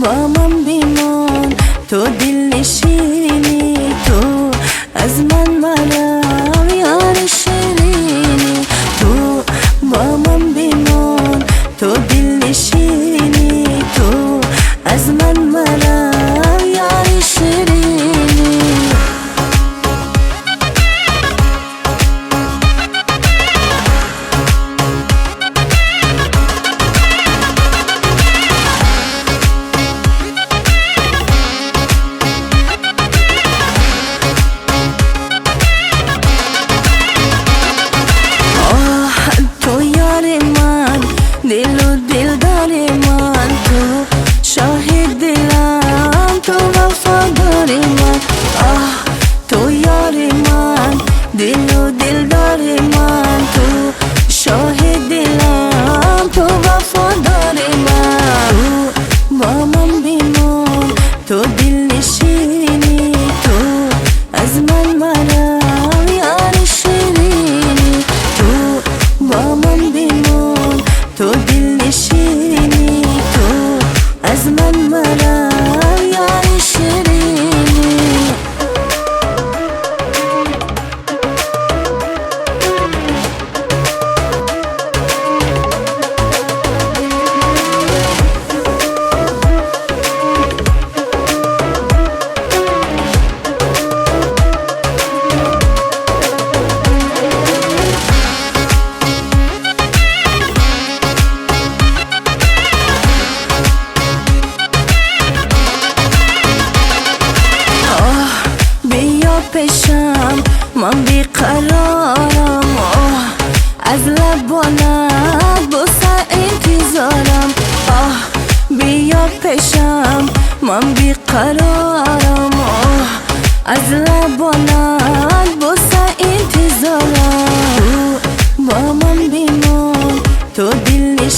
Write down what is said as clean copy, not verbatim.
با من بیمان تو دل نشینی، تو از من مرم یار شیرینی. تو با من بیمان تو دل نشینی، تو از من مرم یار شیرینی. दिल दिलदार मान तो शाहिद दिलाम तो वफादार मान। तो यार मान दिल दिलदार मान तो शाहिद दिलाम तो वफादार मान। तो मामम बीमान तो दिल नशीनी, तो अज़मन मराम यार शिरीनी। तो मामम बीमान तो दिल नशीनी, तो अज़मन मराम यार शिरीनी। پیشم من بیقرارم، از لبانت بوسه انتظارم. بیا پیشم من بیقرارم، از لبانت بوسه انتظارم. تو با من بیمان تو دل